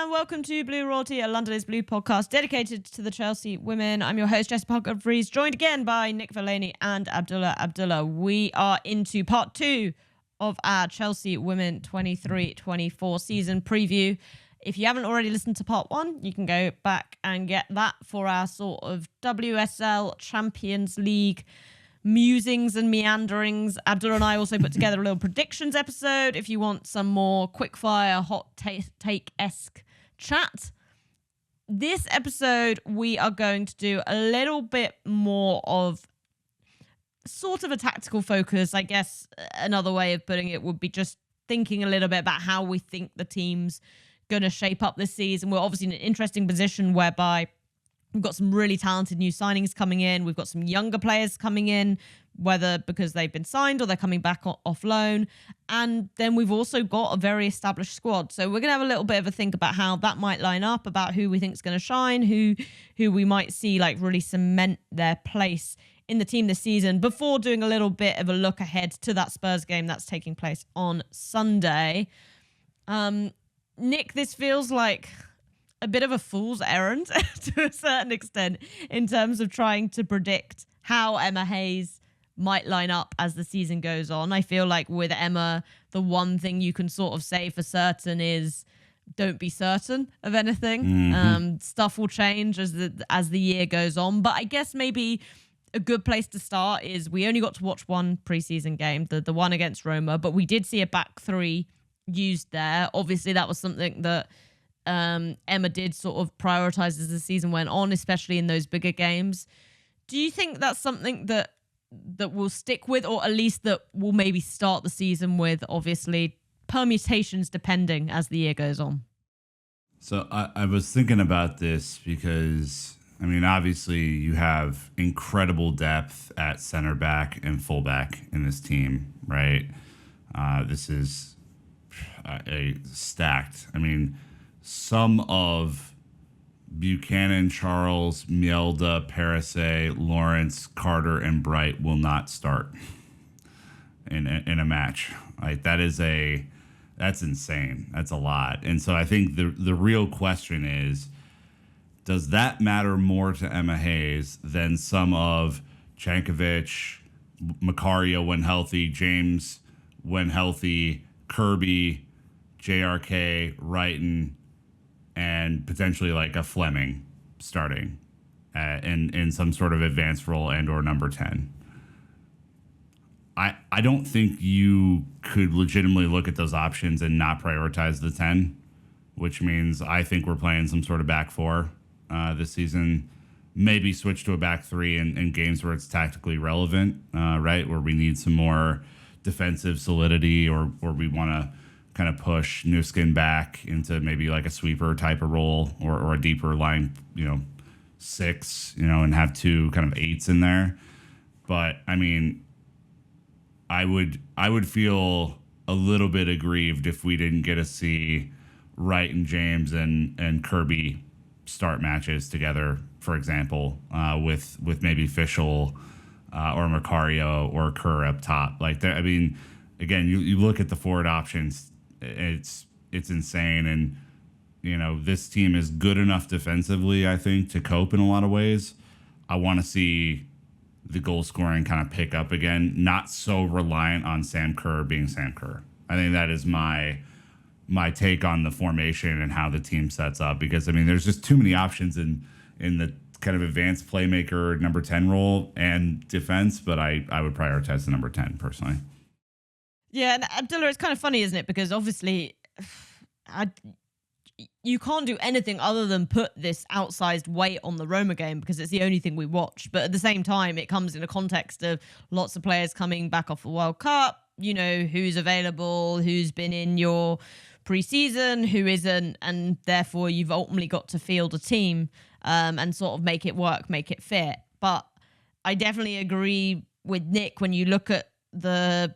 and welcome to Blue Royalty, a London is Blue podcast dedicated to the Chelsea women. I'm your host, Jess Parker-Vries, joined again by Nick Verlaney and Abdullah Abdullah. We are into part 2 of our Chelsea Women 23-24 season preview. If you haven't already listened to part 1, you can go back and get that for our sort of WSL Champions League musings and meanderings. Abdullah and I also put together a little predictions episode if you want some more quickfire hot take-esque chat. This episode we are going to do a little bit more of sort of a tactical focus. I guess another way of putting it would be just thinking a little bit about how we think the team's going to shape up this season. We're obviously in an interesting position whereby we've got some really talented new signings coming in. We've got some younger players coming in, whether because they've been signed or they're coming back off loan. And then we've also got a very established squad. So we're going to have a little bit of a think about how that might line up, about who we think is going to shine, who we might see like really cement their place in the team this season, before doing a little bit of a look ahead to that Spurs game that's taking place on Sunday. Nick, this feels like a bit of a fool's errand to a certain extent in terms of trying to predict how Emma Hayes might line up as the season goes on. I feel like with Emma, the one thing you can sort of say for certain is don't be certain of anything. Mm-hmm. Stuff will change as the year goes on. But I guess maybe a good place to start is we only got to watch one preseason game, the one against Roma, but we did see a back three used there. Obviously, that was something that Emma did sort of prioritize as the season went on, especially in those bigger games. Do you think that's something that we'll stick with, or at least that we'll maybe start the season with? Obviously, permutations depending as the year goes on. So I was thinking about this because, I mean, obviously you have incredible depth at center back and fullback in this team, right? This is a stacked. I mean, some of Buchanan, Charles, Mielda, Parise, Lawrence, Carter, and Bright will not start in a match. Like that's insane. That's a lot. And so I think the real question is, does that matter more to Emma Hayes than some of Jankovic, Macario when healthy, James when healthy, Kirby, JRK, Wrighton, and potentially like a Fleming starting in some sort of advanced role and or number 10. I don't think you could legitimately look at those options and not prioritize the 10, which means I think we're playing some sort of back four this season. Maybe switch to a back three in games where it's tactically relevant, right? Where we need some more defensive solidity, or we want to kind of push New Skin back into maybe like a sweeper type of role, or a deeper line, 6, and have 2 kind of 8s in there. But I mean, I would feel a little bit aggrieved if we didn't get to see Wright and James and Kirby start matches together, for example, with maybe Fischl or Macario or Kerr up top. Like, I mean, again, you look at the forward options, it's insane. And, this team is good enough defensively, I think, to cope in a lot of ways. I want to see the goal scoring kind of pick up again, not so reliant on Sam Kerr being Sam Kerr. I think that is my take on the formation and how the team sets up, because, I mean, there's just too many options in the kind of advanced playmaker number 10 role and defense, but I would prioritize the number 10 personally. Yeah, and Abdullah, it's kind of funny, isn't it? Because obviously you can't do anything other than put this outsized weight on the Roma game because it's the only thing we watched. But at the same time, it comes in a context of lots of players coming back off the World Cup, who's available, who's been in your pre-season, who isn't, and therefore you've ultimately got to field a team and sort of make it work, make it fit. But I definitely agree with Nick when you look at the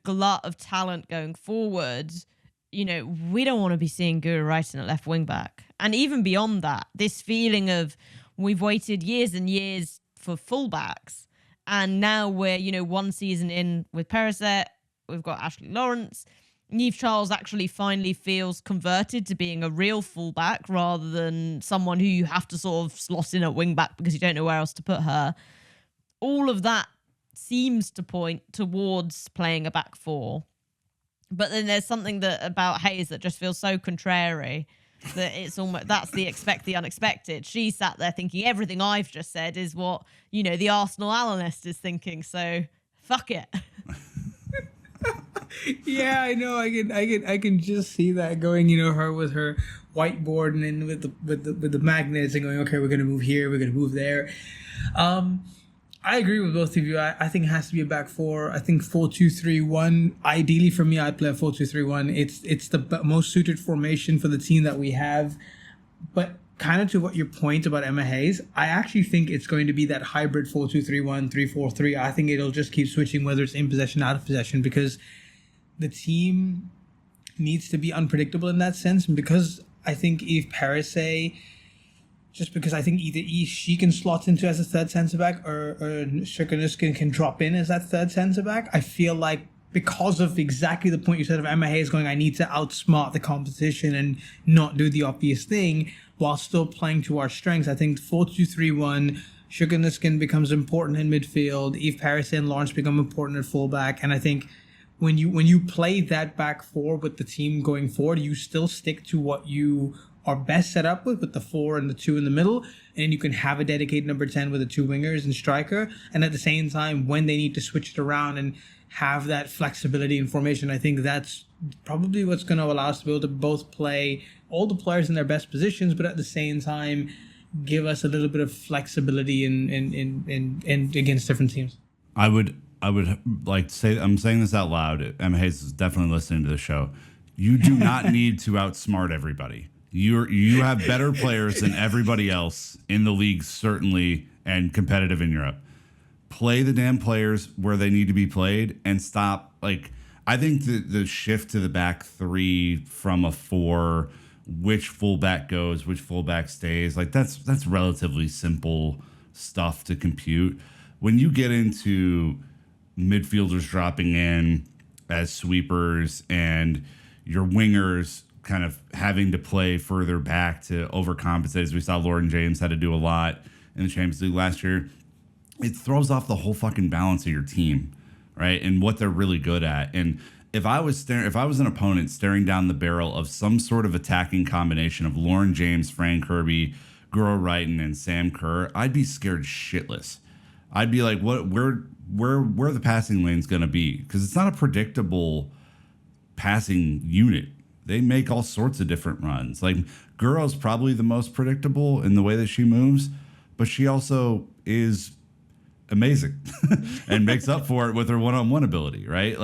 glut of talent going forward. We don't want to be seeing Guru Wrighton at left wing back. And even beyond that, this feeling of we've waited years and years for fullbacks, and now we're, one season in with Perisset, we've got Ashley Lawrence. Niamh Charles actually finally feels converted to being a real fullback rather than someone who you have to sort of slot in at wing back because you don't know where else to put her. All of that seems to point towards playing a back four. But then there's something about Hayes that just feels so contrary that it's almost, that's the expect the unexpected. She sat there thinking everything I've just said is what, the Arsenal analyst is thinking. So fuck it. Yeah, I know. I can just see that going. Her with her whiteboard and then with the magnets and going, okay, we're gonna move here, we're gonna move there. I agree with both of you. I think it has to be a back four. I think 4-2-3-1. Ideally for me, I'd play a 4-2-3-1. It's the most suited formation for the team that we have. But kind of to what your point about Emma Hayes, I actually think it's going to be that hybrid 4-2-3-1, 3-4-3. I think it'll just keep switching whether it's in possession, out of possession, because the team needs to be unpredictable in that sense. And because I think Eve Parisset, just because I think either she can slot into as a third centre-back or Shukanuskin can drop in as that third centre-back, I feel like because of exactly the point you said of Emma Hayes going, I need to outsmart the competition and not do the obvious thing while still playing to our strengths. I think 4-2-3-1, Shukanuskin becomes important in midfield, Eve Parisset and Lawrence become important at fullback, and I think when you play that back four with the team going forward, you still stick to what you are best set up with the 4 and the 2 in the middle, and you can have a dedicated number 10 with the 2 wingers and striker, and at the same time, when they need to switch it around and have that flexibility in formation, I think that's probably what's going to allow us to be able to both play all the players in their best positions, but at the same time, give us a little bit of flexibility in against different teams. I would like to say, I'm saying this out loud. Emma Hayes is definitely listening to the show. You do not need to outsmart everybody. You have better players than everybody else in the league, certainly, and competitive in Europe. Play the damn players where they need to be played and stop. I think the shift to the back three from a 4, which fullback goes, which fullback stays, that's relatively simple stuff to compute. When you get into midfielders dropping in as sweepers and your wingers kind of having to play further back to overcompensate, as we saw Lauren James had to do a lot in the Champions League last year, it throws off the whole fucking balance of your team, right? And what they're really good at. And if I was an opponent staring down the barrel of some sort of attacking combination of Lauren James, Fran Kirby, Guro Reiten, and Sam Kerr, I'd be scared shitless. I'd be like, where are the passing lanes going to be? Because it's not a predictable passing unit. They make all sorts of different runs. Guro's probably the most predictable in the way that she moves, but she also is amazing and makes up for it with her one-on-one ability, right?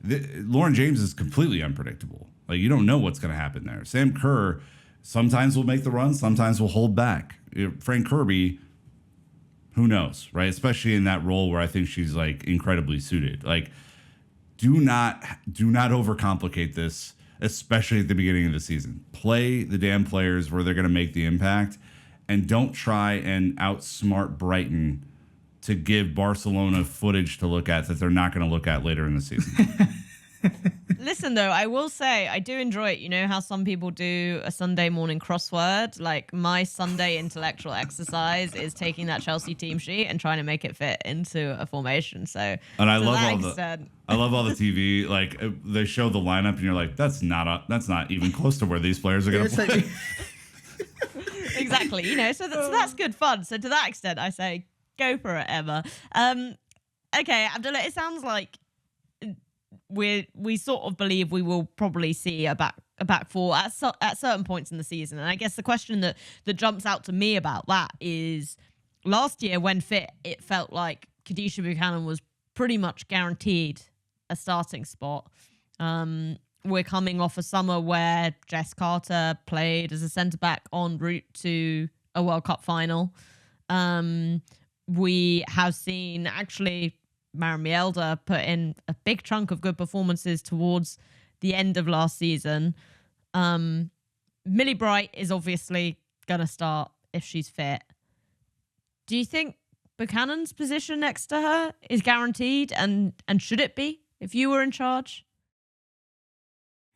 Lauren James is completely unpredictable. You don't know what's going to happen there. Sam Kerr sometimes will make the run, sometimes will hold back. Frank Kirby, who knows, right? Especially in that role where I think she's incredibly suited. Do not overcomplicate this, especially at the beginning of the season. Play the damn players where they're going to make the impact, and don't try and outsmart Brighton to give Barcelona footage to look at that they're not going to look at later in the season. Listen, though, I will say I do enjoy it. You know how some people do a Sunday morning crossword? My Sunday intellectual exercise is taking that Chelsea team sheet and trying to make it fit into a formation. So, and I love all the TV. They show the lineup, and you're like, that's not even close to where these players are going to play. Exactly. So that's good fun. So to that extent, I say go for it, Emma. Okay, Abdullah, it sounds like we sort of believe we will probably see a back four at certain points in the season. And I guess the question that jumps out to me about that is last year when fit, it felt like Khadijah Buchanan was pretty much guaranteed a starting spot. We're coming off a summer where Jess Carter played as a centre-back en route to a World Cup final. We have seen actually Maren Mjelde put in a big chunk of good performances towards the end of last season. Millie Bright is obviously going to start if she's fit. Do you think Buchanan's position next to her is guaranteed, and should it be if you were in charge?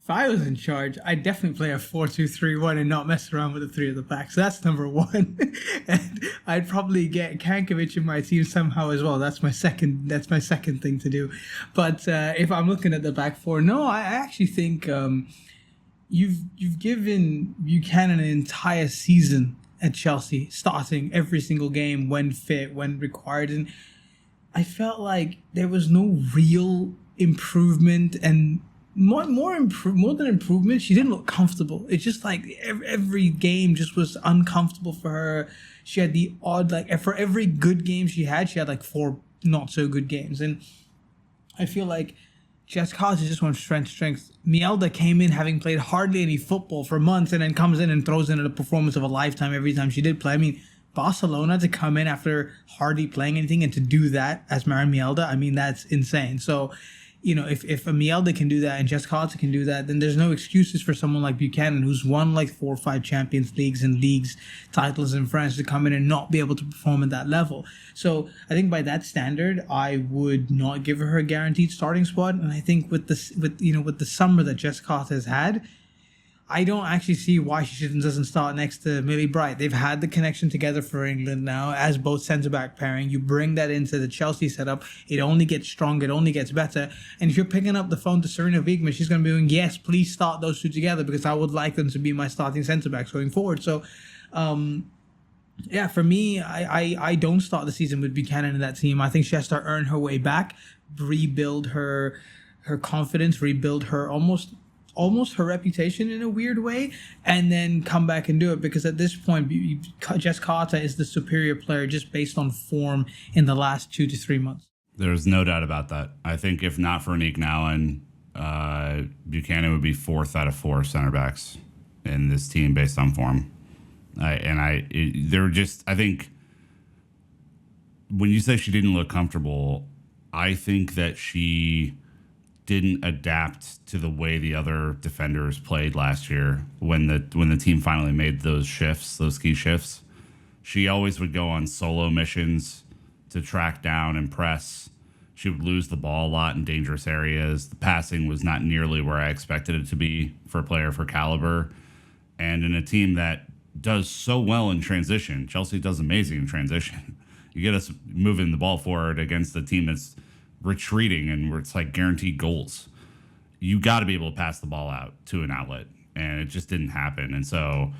If I was in charge, I'd definitely play a 4-2-3-1 and not mess around with the three at the back. So that's number one. And I'd probably get Kankovic in my team somehow as well. That's my second thing to do. But if I'm looking at the back four, no, I actually think you've given Buchanan an entire season at Chelsea, starting every single game when fit, when required, and I felt like there was no real improvement, and more than improvement, she didn't look comfortable. It's just like every game just was uncomfortable for her. She had the odd, like, for every good game she had like 4 not so good games, and I feel like Jess Carter just went strength to strength. Mielda came in having played hardly any football for months, and then comes in and throws in a performance of a lifetime every time she did play. I mean, Barcelona to come in after hardly playing anything and to do that as Maren Mielda, I mean, that's insane. So, you know, if a Mielda can do that and Jess Carter can do that, then there's no excuses for someone like Buchanan, who's won like 4 or 5 Champions Leagues and leagues titles in France, to come in and not be able to perform at that level. So I think by that standard, I would not give her a guaranteed starting spot. And I think with the summer that Jess Carter has had, I don't actually see why she doesn't start next to Millie Bright. They've had the connection together for England now as both centre-back pairing. You bring that into the Chelsea setup, it only gets stronger, it only gets better. And if you're picking up the phone to Serena Wiegman, she's going to be going, yes, please start those two together because I would like them to be my starting centre-backs going forward. So, yeah, for me, I don't start the season with Buchanan in that team. I think she has to earn her way back, rebuild her confidence, rebuild her almost her reputation in a weird way, and then come back and do it, because at this point Jess Carter is the superior player just based on form in the last 2 to 3 months. There's no doubt about that. I think if not for Nick Allen, Buchanan would be 4th out of 4 center backs in this team based on form. I think when you say she didn't look comfortable, I think that she didn't adapt to the way the other defenders played last year when the team finally made those key shifts. She always would go on solo missions to track down and press. She would lose the ball a lot in dangerous areas. The passing was not nearly where I expected it to be for a player of her caliber. And in a team that does so well in transition, Chelsea does amazing in transition. You get us moving the ball forward against a team that's retreating and where it's like guaranteed goals. You got to be able to pass the ball out to an outlet, and it just didn't happen. And so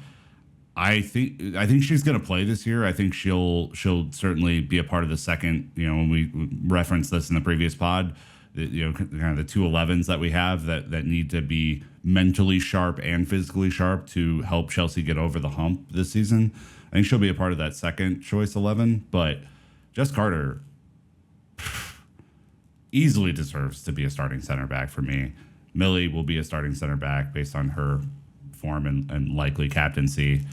I think she's going to play this year. I think she'll certainly be a part of the second, when we referenced this in the previous pod, kind of the 2 11s that we have that need to be mentally sharp and physically sharp to help Chelsea get over the hump this season. I think she'll be a part of that second choice 11, but Jess Carter easily deserves to be a starting center back for me. Millie will be a starting center back based on her form and likely captaincy.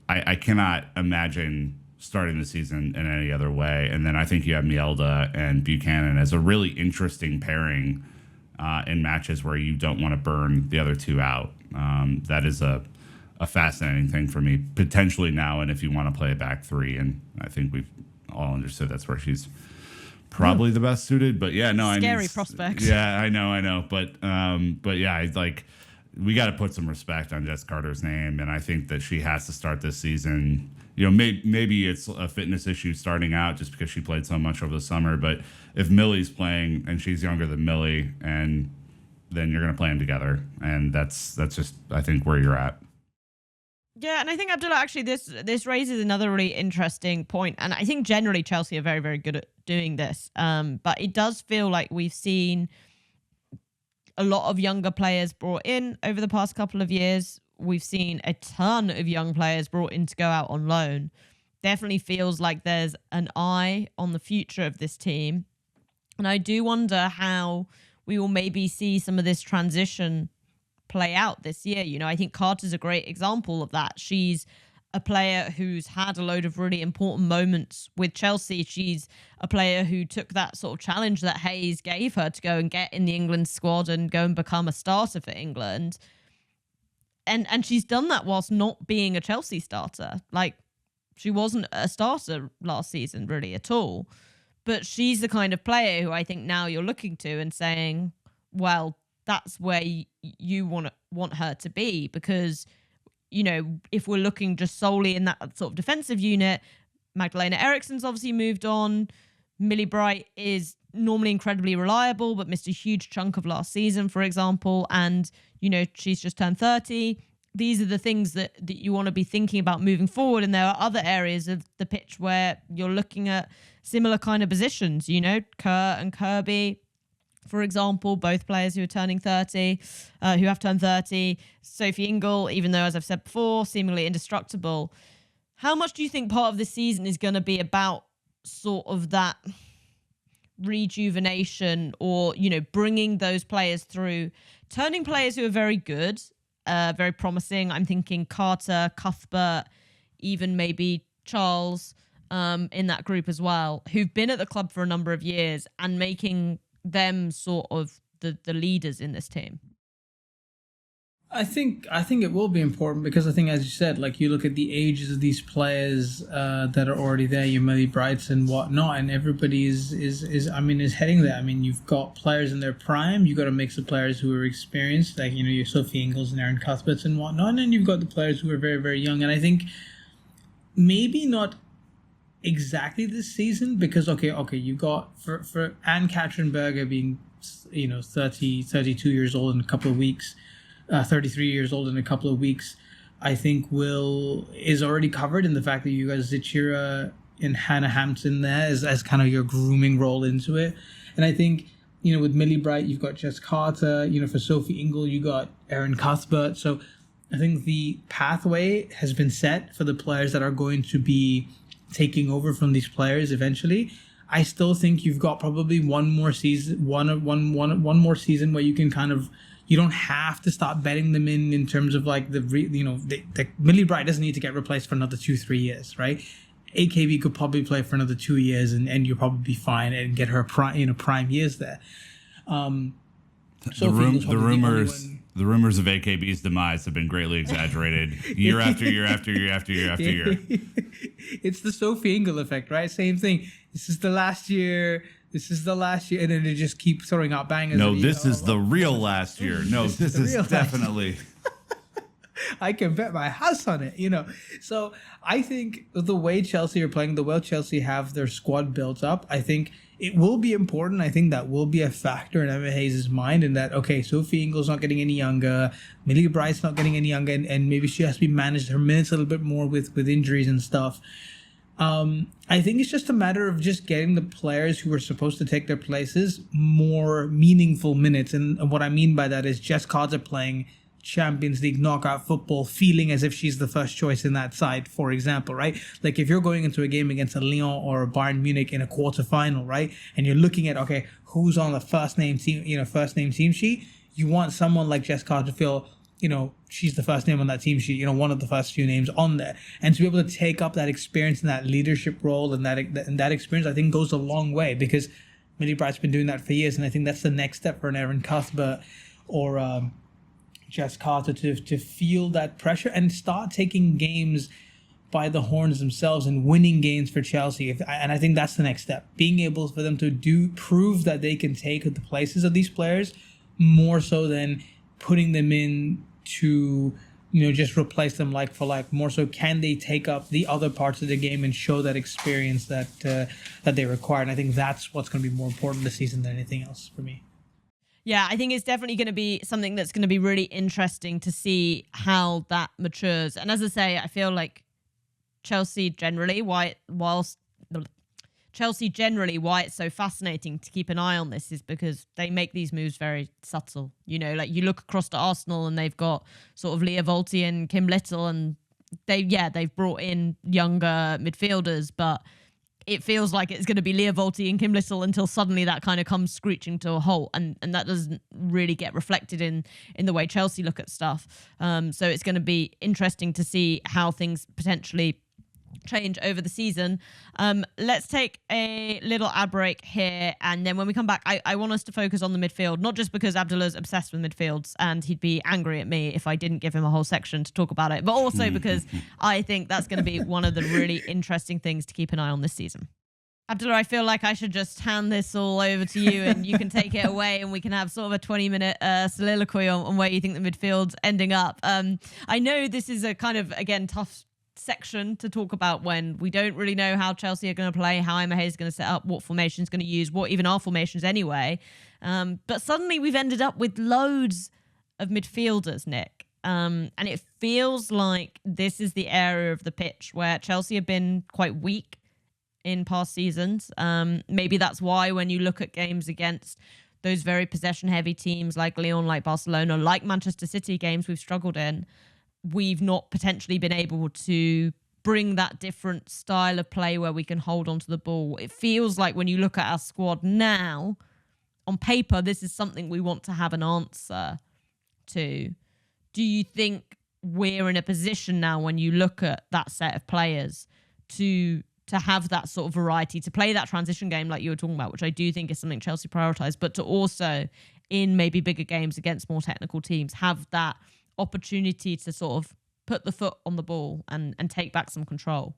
I cannot imagine starting the season in any other way. And then I think you have Mielda and Buchanan as a really interesting pairing in matches where you don't want to burn the other two out. That is a fascinating thing for me, potentially now, and if you want to play a back 3. And I think we've all understood that's where she's probably the best suited, but yeah, no, scary prospect. Yeah, I know, but yeah, we got to put some respect on Jess Carter's name, and I think that she has to start this season. Maybe it's a fitness issue starting out just because she played so much over the summer, but if Millie's playing and she's younger than Millie, and then you're going to play them together, and that's just I think where you're at. Yeah, and I think, Abdullah, actually this raises another really interesting point, and I think generally Chelsea are very, very good at doing this, but it does feel like we've seen a lot of younger players brought in over the past couple of years. We've seen a ton of young players brought in to go out on loan. Definitely feels like there's an eye on the future of this team, and I do wonder how we will maybe see some of this transition play out this year. I think Carter's a great example of that. She's a player who's had a load of really important moments with Chelsea. She's a player who took that sort of challenge that Hayes gave her to go and get in the England squad and go and become a starter for England. And she's done that whilst not being a Chelsea starter. Like, she wasn't a starter last season really at all. But she's the kind of player who I think now you're looking to and saying, well, that's where you want her to be, because, you know, if we're looking just solely in that sort of defensive unit, Magdalena Eriksson's obviously moved on. Millie Bright is normally incredibly reliable, but missed a huge chunk of last season, for example. And, you know, she's just turned 30. These are the things that you want to be thinking about moving forward. And there are other areas of the pitch where you're looking at similar kind of positions, you know, Kerr and Kirby, for example, both players who are turning 30, who have turned 30. Sophie Ingle, even though, as I've said before, seemingly indestructible. How much do you think part of this season is going to be about sort of that rejuvenation, or, you know, bringing those players through, turning players who are very good, very promising? I'm thinking Carter, Cuthbert, even maybe Charles in that group as well, who've been at the club for a number of years, and making them sort of the leaders in this team. I think it will be important, because I think, as you said, like, you look at the ages of these players that are already there, your Millie Brights and whatnot, and everybody is heading there. I mean, you've got players in their prime, you've got a mix of players who are experienced, like, you know, your Sophie Ingles and Erin Cuthberts and whatnot, and then you've got the players who are very, very young. And I think maybe not exactly this season, because okay, you got for Anne-Katrin Berger being, you know, 32 years old in a couple of weeks, 33 years old in a couple of weeks, I think is already covered in the fact that you got Zachira and Hannah Hampton there as kind of your grooming role into it. And I think, you know, with Millie Bright, you've got Jess Carter, you know, for Sophie Ingle, you got Erin Cuthbert. So I think the pathway has been set for the players that are going to be taking over from these players eventually. I still think you've got probably one more season where you can kind of, you don't have to start betting them in terms of like the Millie Bright doesn't need to get replaced for another 2-3 years, right? AKB could probably play for another 2 years and you'll probably be fine and get her prime years there. The rumors of AKB's demise have been greatly exaggerated year after year after year after year after year. It's the Sophie Ingle effect, right? Same thing. This is the last year, and then they just keep throwing out bangers. No, this is the real last year. No, this is definitely. I can bet my house on it, you know. So I think the way Chelsea are playing, the way Chelsea have their squad built up, I think it will be important. I think that will be a factor in Emma Hayes' mind, in that, okay, Sophie Ingle's not getting any younger, Millie Bright's not getting any younger, and maybe she has to be managed her minutes a little bit more with injuries and stuff. I think it's just a matter of just getting the players who are supposed to take their places more meaningful minutes. And what I mean by that is Jess Carter playing Champions League knockout football, feeling as if she's the first choice in that side, for example, right? Like, if you're going into a game against a Lyon or a Bayern Munich in a quarterfinal, right? And you're looking at, okay, who's on the first name team sheet? You want someone like Jess Carter to feel, you know, she's the first name on that team sheet, you know, one of the first few names on there. And to be able to take up that experience and that leadership role and that experience, I think goes a long way, because Millie Bright's been doing that for years. And I think that's the next step for an Erin Cuthbert or Jess Carter to feel that pressure and start taking games by the horns themselves and winning games for Chelsea. And I think that's the next step, being able for them to prove that they can take the places of these players, more so than putting them in to, you know, just replace them like for like. More so, can they take up the other parts of the game and show that experience that they require? And I think that's what's going to be more important this season than anything else for me. Yeah, I think it's definitely going to be something that's going to be really interesting to see how that matures. And as I say, I feel like Chelsea generally, why it's so fascinating to keep an eye on this is because they make these moves very subtle. You know, like, you look across to Arsenal and they've got sort of Leah Volti and Kim Little, and they've brought in younger midfielders, but it feels like it's going to be Leah Volti and Kim Little until suddenly that kind of comes screeching to a halt, and that doesn't really get reflected in the way Chelsea look at stuff. So it's going to be interesting to see how things potentially change over the season. Let's take a little ad break here, and then when we come back, I want us to focus on the midfield, not just because Abdullah's obsessed with midfields and he'd be angry at me if I didn't give him a whole section to talk about it, but also because I think that's going to be one of the really interesting things to keep an eye on this season. Abdullah, I feel like I should just hand this all over to you and you can take it away and we can have sort of a 20-minute soliloquy on where you think the midfield's ending up. I know this is a kind of, again, tough section to talk about when we don't really know how Chelsea are going to play, how Emma Hayes is going to set up, what formation is going to use, what even our formations anyway. But suddenly we've ended up with loads of midfielders, Nick. And it feels like this is the area of the pitch where Chelsea have been quite weak in past seasons. Maybe that's why when you look at games against those very possession-heavy teams like Lyon, like Barcelona, like Manchester City, games we've struggled in, we've not potentially been able to bring that different style of play where we can hold onto the ball. It feels like when you look at our squad now, on paper, this is something we want to have an answer to. Do you think we're in a position now when you look at that set of players to have that sort of variety, to play that transition game like you were talking about, which I do think is something Chelsea prioritise, but to also, in maybe bigger games against more technical teams, have that opportunity to sort of put the foot on the ball and take back some control?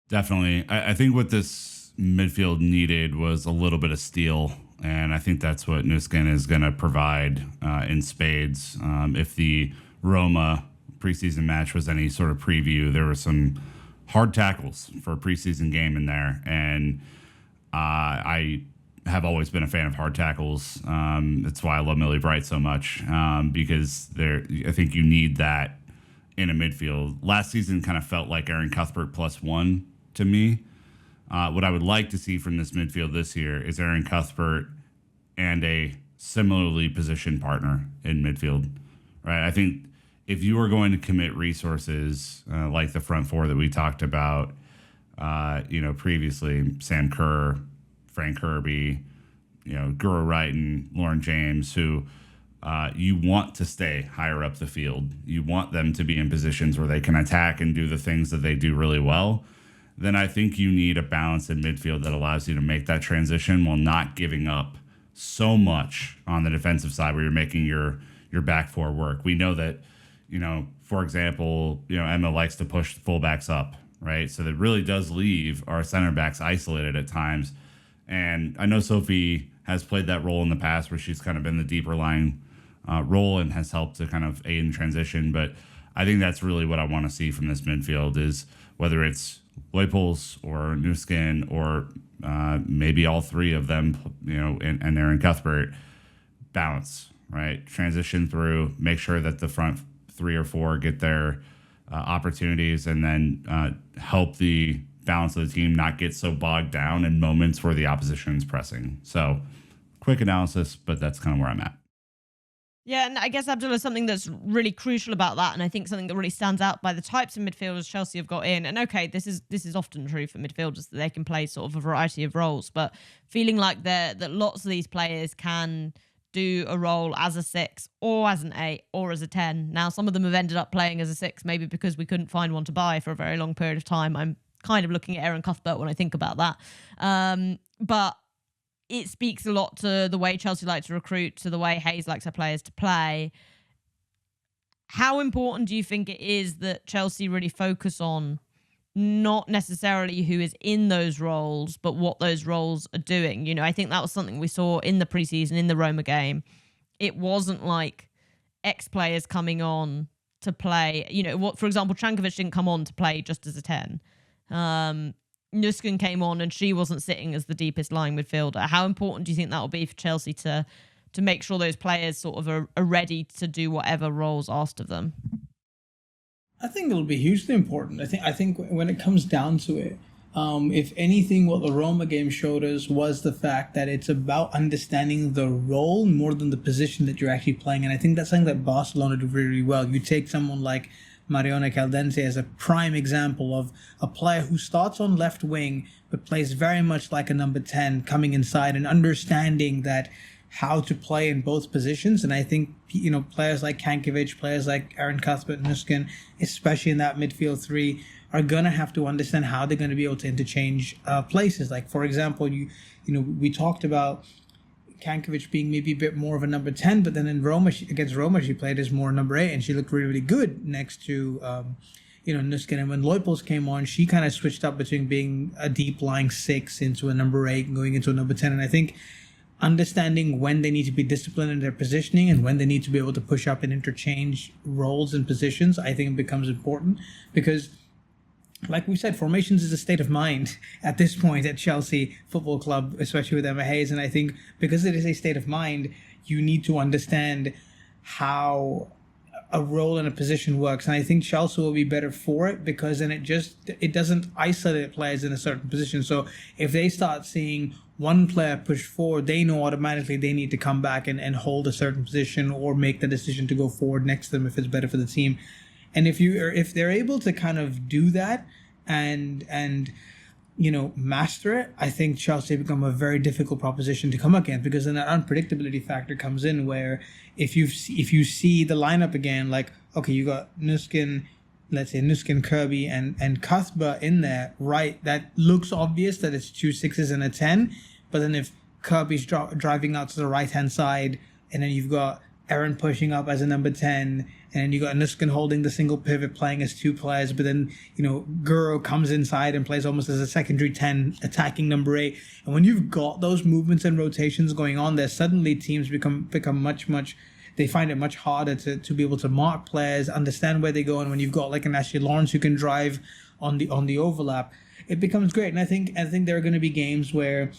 Definitely. I think what this midfield needed was a little bit of steel, and I think that's what Nuskin is going to provide in spades. If the Roma preseason match was any sort of preview, there were some hard tackles for a preseason game in there, and I have always been a fan of hard tackles. That's why I love Millie Bright so much, because I think you need that in a midfield. Last season kind of felt like Aaron Cuthbert +1 to me. What I would like to see from this midfield this year is Aaron Cuthbert and a similarly positioned partner in midfield, right? I think if you are going to commit resources like the front four that we talked about, previously, Sam Kerr, Frank Kirby, Guro Wrighton, Lauren James, who you want to stay higher up the field. You want them to be in positions where they can attack and do the things that they do really well. Then I think you need a balance in midfield that allows you to make that transition while not giving up so much on the defensive side where you're making your back four work. We know that, for example, Emma likes to push fullbacks up, right? So that really does leave our center backs isolated at times. And I know Sophie has played that role in the past where she's kind of been the deeper line role and has helped to kind of aid in transition. But I think that's really what I want to see from this midfield is whether it's Leupolz or Nuskin or maybe all three of them, and Aaron Cuthbert, balance, right? Transition through, make sure that the front three or four get their opportunities, and then help the balance of the team not get so bogged down in moments where the opposition is pressing. So quick analysis, but that's kind of where I'm at. Yeah, and I guess, Abdullah, something that's really crucial about that, and I think something that really stands out by the types of midfielders Chelsea have got in, and okay, this is often true for midfielders, that they can play sort of a variety of roles, but feeling like that lots of these players can do a role as a 6 or as an 8 or as a 10. Now, some of them have ended up playing as a 6, maybe because we couldn't find one to buy for a very long period of time. I'm kind of looking at Aaron Cuthbert when I think about that. But it speaks a lot to the way Chelsea like to recruit, to the way Hayes likes her players to play. How important do you think it is that Chelsea really focus on not necessarily who is in those roles, but what those roles are doing? I think that was something we saw in the preseason, in the Roma game. It wasn't like ex-players coming on to play. For example, Trankovic didn't come on to play just as a 10. Nuskin came on and she wasn't sitting as the deepest lying midfielder. How important do you think that will be for Chelsea to make sure those players sort of are ready to do whatever roles asked of them? I think it'll be hugely important. I think when it comes down to it, if anything, what the Roma game showed us was the fact that it's about understanding the role more than the position that you're actually playing. And I think that's something that Barcelona did really, really well. You take someone like Mariona Caldense as a prime example of a player who starts on left wing but plays very much like a number 10, coming inside and understanding that how to play in both positions. And I think, players like Kankovic, players like Aaron Cuthbert, Nuskin, especially in that midfield three, are going to have to understand how they're going to be able to interchange places. Like, for example, we talked about Kankovic being maybe a bit more of a number 10, but then in Roma, against Roma, she played as more number 8, and she looked really, really good next to Nuskin. And when Leupolz came on, she kind of switched up between being a deep lying 6 into a number 8 and going into a number 10. And I think understanding when they need to be disciplined in their positioning and when they need to be able to push up and interchange roles and positions, I think it becomes important because, like we said, formations is a state of mind at this point at Chelsea Football Club, especially with Emma Hayes. And I think because it is a state of mind, you need to understand how a role and a position works. And I think Chelsea will be better for it because then it doesn't isolate players in a certain position. So if they start seeing one player push forward, they know automatically they need to come back and hold a certain position or make the decision to go forward next to them if it's better for the team. And if they're able to kind of do that and master it, I think Chelsea become a very difficult proposition to come against, because then that unpredictability factor comes in where if you see the lineup again, like, okay, you got Nuskin, let's say Nuskin, Kirby, and Cuthbert in there, right? That looks obvious that it's 2 6s and a 10, but then if Kirby's driving out to the right-hand side, and then you've got Aaron pushing up as a number 10, and you got Nuskin holding the single pivot playing as 2 players, but then, Guro comes inside and plays almost as a secondary 10 attacking number 8. And when you've got those movements and rotations going on there, suddenly teams become much, they find it much harder to be able to mark players, understand where they go. And when you've got like an Ashley Lawrence who can drive on the overlap, it becomes great. And I think there are going to be games where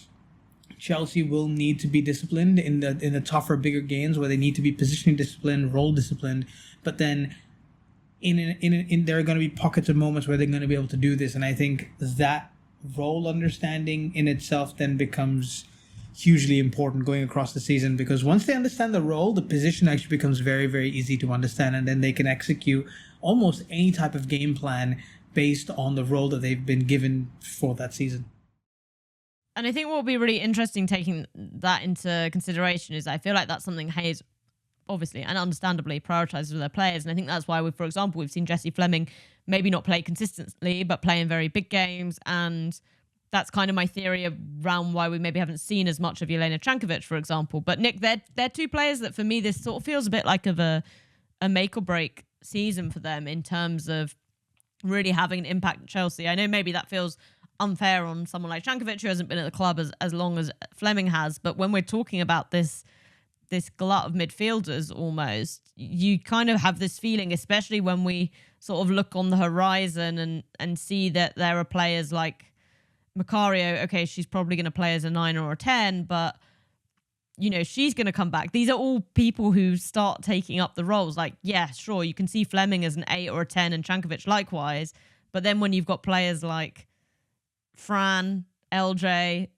Chelsea will need to be disciplined in the tougher, bigger games where they need to be positioning disciplined, role disciplined. But then in there are going to be pockets of moments where they're going to be able to do this. And I think that role understanding in itself then becomes hugely important going across the season, because once they understand the role, the position actually becomes very, very easy to understand. And then they can execute almost any type of game plan based on the role that they've been given for that season. And I think what will be really interesting taking that into consideration is I feel like that's something Hayes obviously and understandably prioritises with their players. And I think that's why, for example, we've seen Jessie Fleming maybe not play consistently, but play in very big games. And that's kind of my theory around why we maybe haven't seen as much of Jelena Trankovic, for example. But Nick, they're 2 players that for me, this sort of feels a bit like a make or break season for them in terms of really having an impact at Chelsea. I know maybe that feels unfair on someone like Trankovic, who hasn't been at the club as long as Fleming has. But when we're talking about this glut of midfielders almost, you kind of have this feeling, especially when we sort of look on the horizon and see that there are players like Macario. Okay, she's probably going to play as a 9 or a 10, but she's going to come back. These are all people who start taking up the roles. Like, yeah, sure, you can see Fleming as an 8 or a 10 and Trankovic likewise. But then when you've got players like Fran, LJ,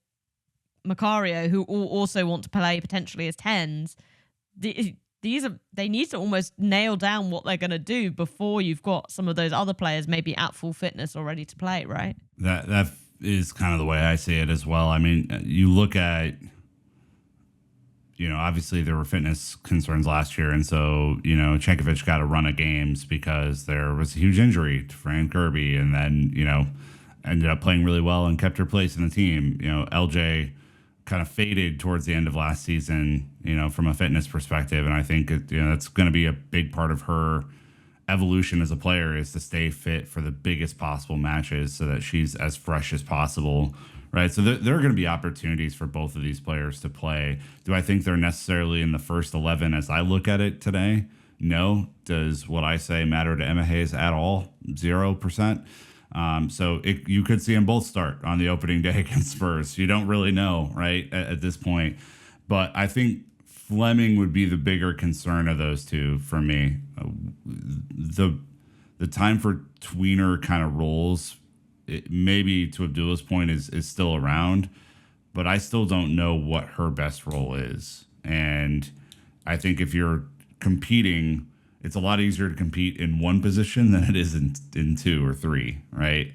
Macario, who all also want to play potentially as 10s, they need to almost nail down what they're going to do before you've got some of those other players maybe at full fitness or ready to play, right? That is kind of the way I see it as well. I mean, you look at, obviously there were fitness concerns last year, and so, Chankovic got a run of games because there was a huge injury to Fran Kirby, and then, ended up playing really well and kept her place in the team. LJ kind of faded towards the end of last season, from a fitness perspective. And I think, that's going to be a big part of her evolution as a player, is to stay fit for the biggest possible matches so that she's as fresh as possible, right? So there are going to be opportunities for both of these players to play. Do I think they're necessarily in the first 11 as I look at it today? No. Does what I say matter to Emma Hayes at all? 0%. So you could see them both start on the opening day against Spurs. You don't really know, right, at this point. But I think Fleming would be the bigger concern of those two for me. The time for tweener kind of roles, maybe to Abdullah's point, is still around. But I still don't know what her best role is. And I think if you're competing, it's a lot easier to compete in one position than it is in 2 or 3, right?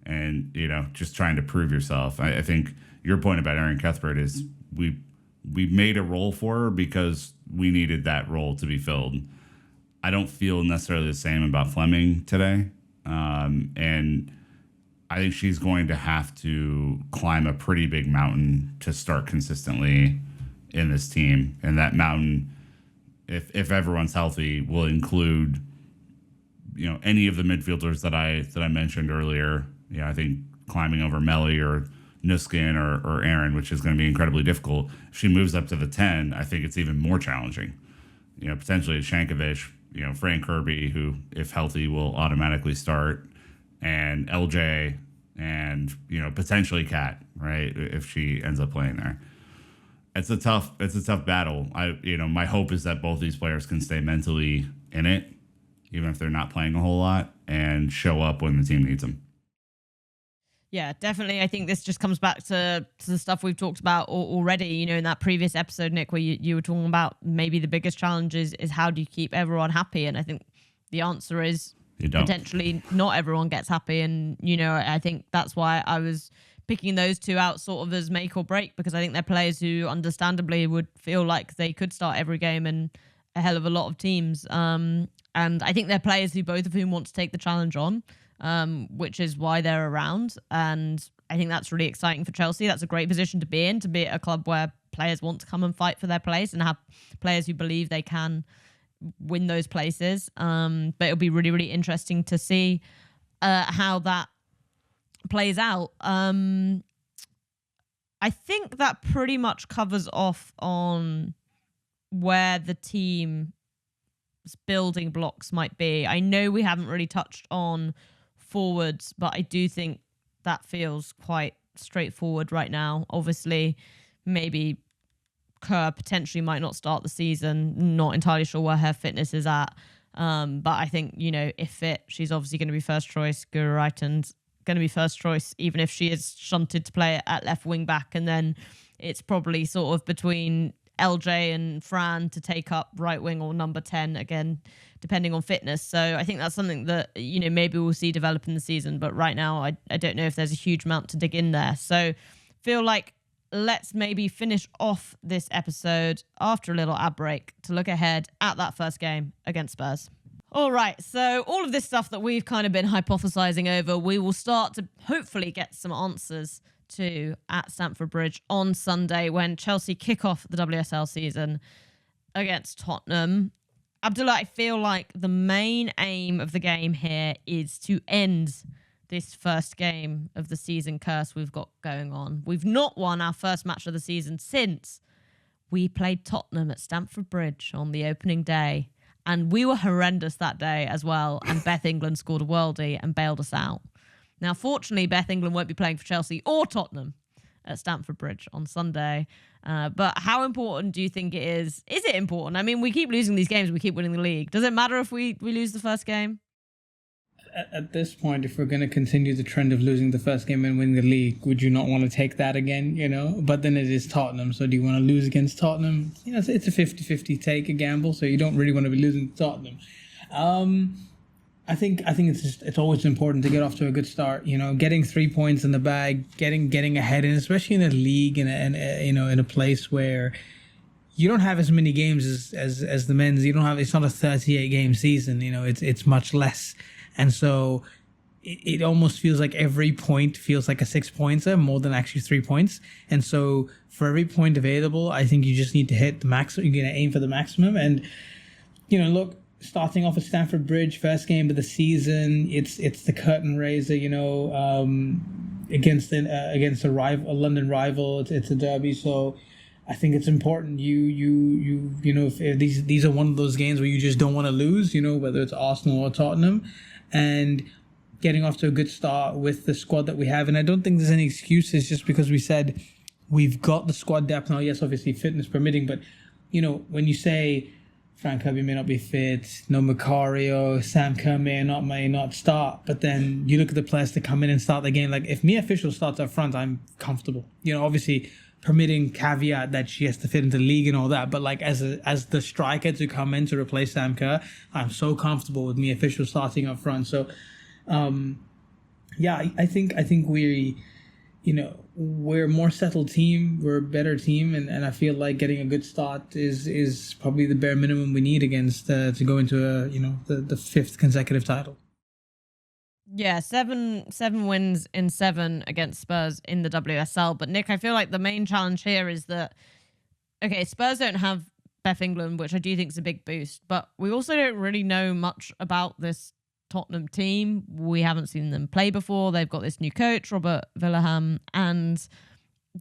And, just trying to prove yourself. I think your point about Erin Cuthbert is we made a role for her because we needed that role to be filled. I don't feel necessarily the same about Fleming today. And I think she's going to have to climb a pretty big mountain to start consistently in this team. And that mountain, if everyone's healthy, will include, any of the midfielders that I mentioned earlier. I think climbing over Melly or Nuskin or Aaron, which is going to be incredibly difficult. If she moves up to the 10, I think it's even more challenging. Potentially Shankovic, Fran Kirby, who, if healthy, will automatically start, and LJ, and potentially Kat, right, if she ends up playing there. It's a tough battle. My hope is that both these players can stay mentally in it, even if they're not playing a whole lot, and show up when the team needs them. Yeah, definitely. I think this just comes back to the stuff we've talked about already, in that previous episode, Nick, where you were talking about maybe the biggest challenge is how do you keep everyone happy? And I think the answer is potentially not everyone gets happy. And, I think that's why I was picking those two out sort of as make or break, because I think they're players who understandably would feel like they could start every game in a hell of a lot of teams. And I think they're players who both of whom want to take the challenge on. Which is why they're around. And I think that's really exciting for Chelsea. That's a great position to be at a club where players want to come and fight for their place and have players who believe they can win those places. But it'll be really, really interesting to see how that plays out. I think that pretty much covers off on where the team's building blocks might be. I know we haven't really touched on forwards, but I do think that feels quite straightforward right now. Obviously, maybe Kerr potentially might not start the season. Not entirely sure where her fitness is at. But I think, if fit, she's obviously going to be first choice. Guru Reiten's going to be first choice, even if she is shunted to play at left wing back. And then it's probably sort of between LJ and Fran to take up right wing or number 10 again, depending on fitness. So I think that's something that, maybe we'll see develop in the season. But right now, I don't know if there's a huge amount to dig in there. So feel like let's maybe finish off this episode after a little ad break to look ahead at that first game against Spurs. All right, so all of this stuff that we've kind of been hypothesizing over, we will start to hopefully get some answers to at Stamford Bridge on Sunday when Chelsea kick off the WSL season against Tottenham. Abdullah, I feel like the main aim of the game here is to end this first game of the season curse we've got going on. We've not won our first match of the season since we played Tottenham at Stamford Bridge on the opening day. And we were horrendous that day as well. And Beth England scored a worldie and bailed us out. Now, fortunately, Beth England won't be playing for Chelsea or Tottenham at Stamford Bridge on Sunday. But how important do you think it is? Is it important? I mean, we keep losing these games. We keep winning the league. Does it matter if we lose the first game? At this point, if we're going to continue the trend of losing the first game and win the league, would you not want to take that again, But then it is Tottenham, so do you want to lose against Tottenham? It's a 50-50 take, a gamble, so you don't really want to be losing to Tottenham. I think it's always important to get off to a good start, getting 3 points in the bag, getting ahead, and especially in a league and in a place where you don't have as many games as the men's. It's not a 38 game season, it's much less. And so it almost feels like every point feels like a 6 pointer more than actually 3 points. And so for every point available, I think you just need to hit the maximum. You're going to aim for the maximum. And, look, starting off at Stamford Bridge, first game of the season, it's the curtain raiser, against a London rival. It's a derby. So I think it's important if these are one of those games where you just don't want to lose, whether it's Arsenal or Tottenham. And getting off to a good start with the squad that we have. And I don't think there's any excuses just because we said we've got the squad depth now. Yes, obviously fitness permitting, but, when you say Frank Kirby may not be fit, no Macario, Sam Kerr may not start, but then you look at the players to come in and start the game. Like if Mia Fischel starts up front, I'm comfortable. Obviously permitting caveat that she has to fit into the league and all that, but like as the striker to come in to replace Sam Kerr, I'm so comfortable with Mia Fischel starting up front. So I think we're a more settled team, we're a better team, and I feel like getting a good start is probably the bare minimum we need against to go into the fifth consecutive title. Yeah, seven wins in 7 against Spurs in the WSL. But Nick, I feel like the main challenge here is that, okay, Spurs don't have Beth England, which I do think is a big boost, but we also don't really know much about this Tottenham team. We haven't seen them play before. They've got this new coach, Robert Villaham, and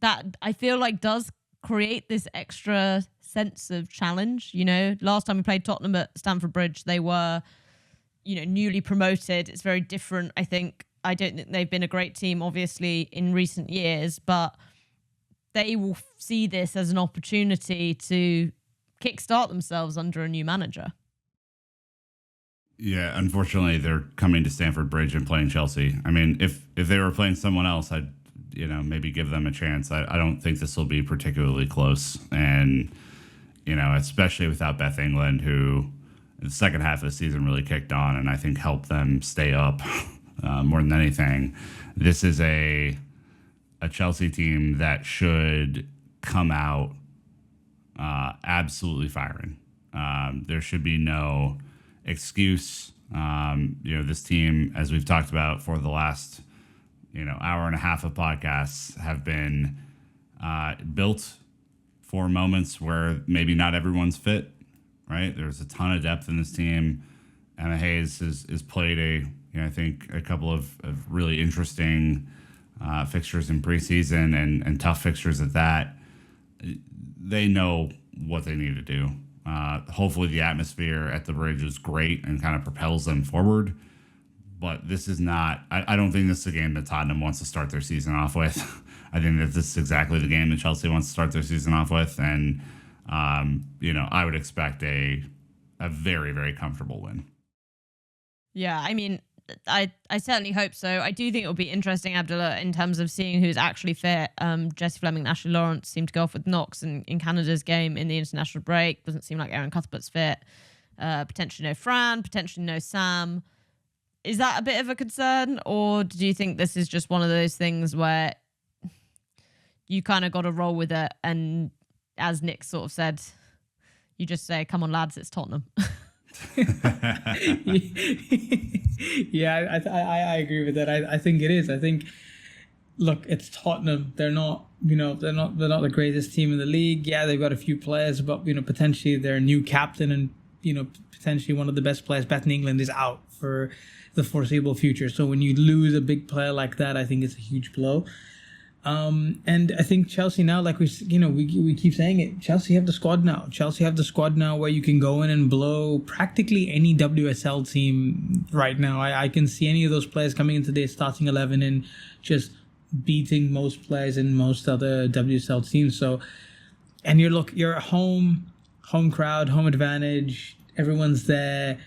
that I feel like does create this extra sense of challenge. You know, last time we played Tottenham at Stamford Bridge, they were, you know, newly promoted. It's very different. I don't think they've been a great team, obviously, in recent years, but they will see this as an opportunity to kickstart themselves under a new manager. Yeah, unfortunately, they're coming to Stamford Bridge and playing Chelsea. I mean, if they were playing someone else, I'd, you know, maybe give them a chance. I don't think this will be particularly close. And, you know, especially without Beth England, who in the second half of the season really kicked on and I think helped them stay up more than anything. This is a Chelsea team that should come out absolutely firing. There should be no excuse. You know, this team, as we've talked about for the last, you know, hour and a half of podcasts, have been built for moments where maybe not everyone's fit, right? There's a ton of depth in this team. Emma Hayes has played I think a couple of really interesting fixtures in preseason and tough fixtures at that. They know what they need to do. Hopefully the atmosphere at the Bridge is great and kind of propels them forward. But this is not, I don't think this is a game that Tottenham wants to start their season off with. I think that this is exactly the game that Chelsea wants to start their season off with. And, you know, I would expect a very, very comfortable win. Yeah, I mean, I certainly hope so. I do think it'll be interesting, Abdullah, in terms of seeing who's actually fit. Jessie Fleming and Ashley Lawrence seem to go off with knocks in Canada's game in the international break. Doesn't seem like Erin Cuthbert's fit. Potentially no Fran, potentially no Sam. Is that a bit of a concern? Or do you think this is just one of those things where you kind of got to roll with it? And as Nick sort of said, you just say, come on, lads, it's Tottenham. Yeah, I agree with that. I think it is. I think, look, it's Tottenham. They're not the greatest team in the league. Yeah, they've got a few players, but potentially their new captain and potentially one of the best players, Beth England, is out for the foreseeable future. So when you lose a big player like that, I think it's a huge blow. And I think Chelsea now, like we keep saying it, Chelsea have the squad now. Chelsea have the squad now where you can go in and blow practically any WSL team right now. I can see any of those players coming into their starting 11 and just beating most players in most other WSL teams. So, and you're at home crowd, home advantage. Everyone's there.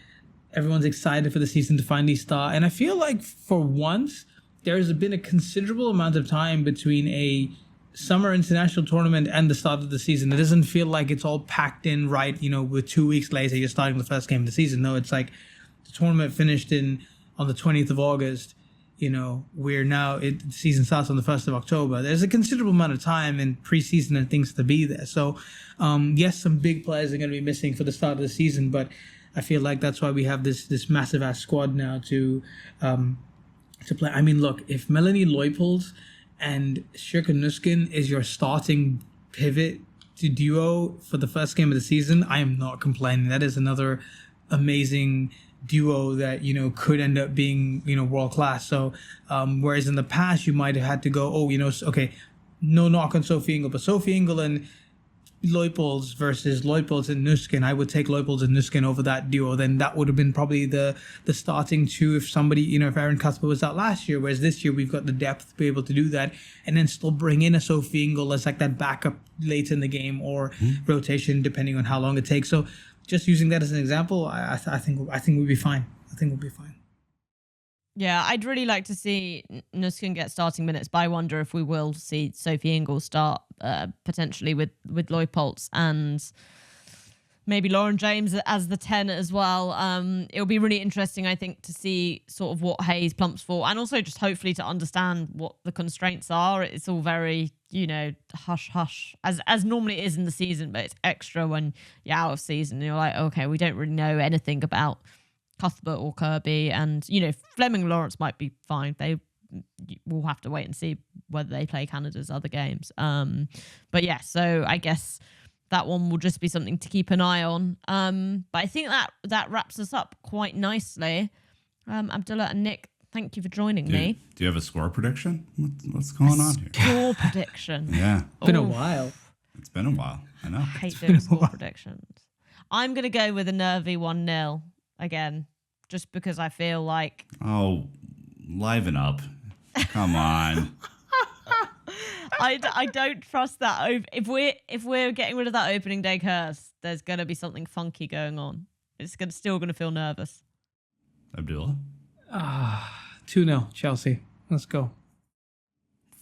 Everyone's excited for the season to finally start. And I feel like for once, there's been a considerable amount of time between a summer international tournament and the start of the season. It doesn't feel like it's all packed in right, with 2 weeks later, you're starting the first game of the season. No, it's like the tournament finished on the 20th of August. We're now, the season starts on the 1st of October. There's a considerable amount of time in preseason and things to be there. So, yes, some big players are going to be missing for the start of the season, but I feel like that's why we have this massive ass squad now to play. I mean, look, if Melanie Leupolz and Sjurka Nuskin is your starting pivot to duo for the first game of the season, I am not complaining. That is another amazing duo that, could end up being, world class. So, whereas in the past you might have had to go, okay, no knock on Sophie Ingle, but Sophie Ingle and Leupolz versus Leupolz and Nuskin, I would take Leupolz and Nuskin over that duo. Then that would have been probably the starting two if somebody, if Erin Cuthbert was out last year. Whereas this year we've got the depth to be able to do that and then still bring in a Sophie Ingle as like that backup late in the game or rotation depending on how long it takes. So just using that as an example, I think we'll be fine. I think we'll be fine. Yeah, I'd really like to see Nuskin get starting minutes, but I wonder if we will see Sophie Ingle start potentially with Leupolz and maybe Lauren James as the 10 as well. It'll be really interesting, I think, to see sort of what Hayes plumps for and also just hopefully to understand what the constraints are. It's all very, hush, as normally it is in the season, but it's extra when you're out of season. You're like, okay, we don't really know anything about Cuthbert or Kirby, and Fleming Lawrence might be fine. We'll have to wait and see whether they play Canada's other games. But yeah, so I guess that one will just be something to keep an eye on. But I think that wraps us up quite nicely. Abdullah and Nick, thank you for joining me. Do you have a score prediction? What's going on here? Score prediction. Yeah. Been a while. It's been a while. I know. I hate doing score predictions. I'm going to go with a nervy 1-0 again, just because I feel like... Oh, liven up. Come on. I don't trust that. If we're getting rid of that opening day curse, there's going to be something funky going on. It's still going to feel nervous. Abdullah? 2-0 Chelsea. Let's go.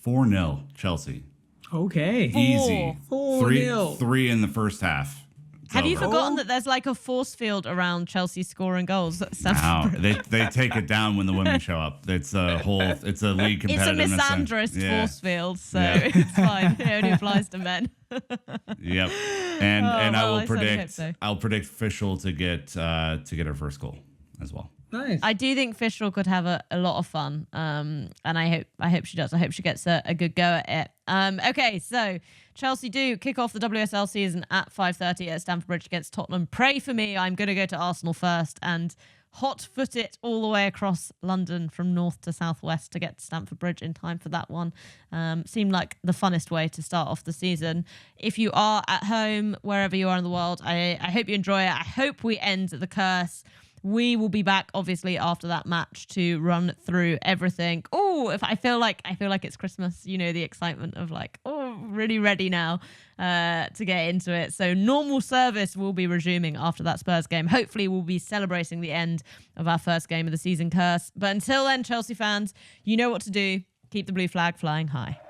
4-0 Chelsea. Okay. Easy. 4-0. Three in the first half. Have you forgotten that there's like a force field around Chelsea scoring goals? No, they take it down when the women show up. It's a league competitiveness. It's a misandrist force field, so it's fine. It only applies to men. Yep. And I will I'll predict Fischl to get her first goal as well. Nice. I do think Fischl could have a lot of fun, and I hope she does. I hope she gets a good go at it. Okay, so Chelsea do kick off the WSL season at 5:30 at Stamford Bridge against Tottenham. Pray for me. I'm going to go to Arsenal first and hot-foot it all the way across London from north to southwest to get to Stamford Bridge in time for that one. Seemed like the funnest way to start off the season. If you are at home, wherever you are in the world, I hope you enjoy it. I hope we end the curse. We will be back, obviously, after that match to run through everything. Oh, if I feel like it's Christmas, you know, the excitement of like, oh, really ready now to get into it. So normal service will be resuming after that Spurs game. Hopefully, we'll be celebrating the end of our first game of the season curse. But until then, Chelsea fans, you know what to do. Keep the blue flag flying high.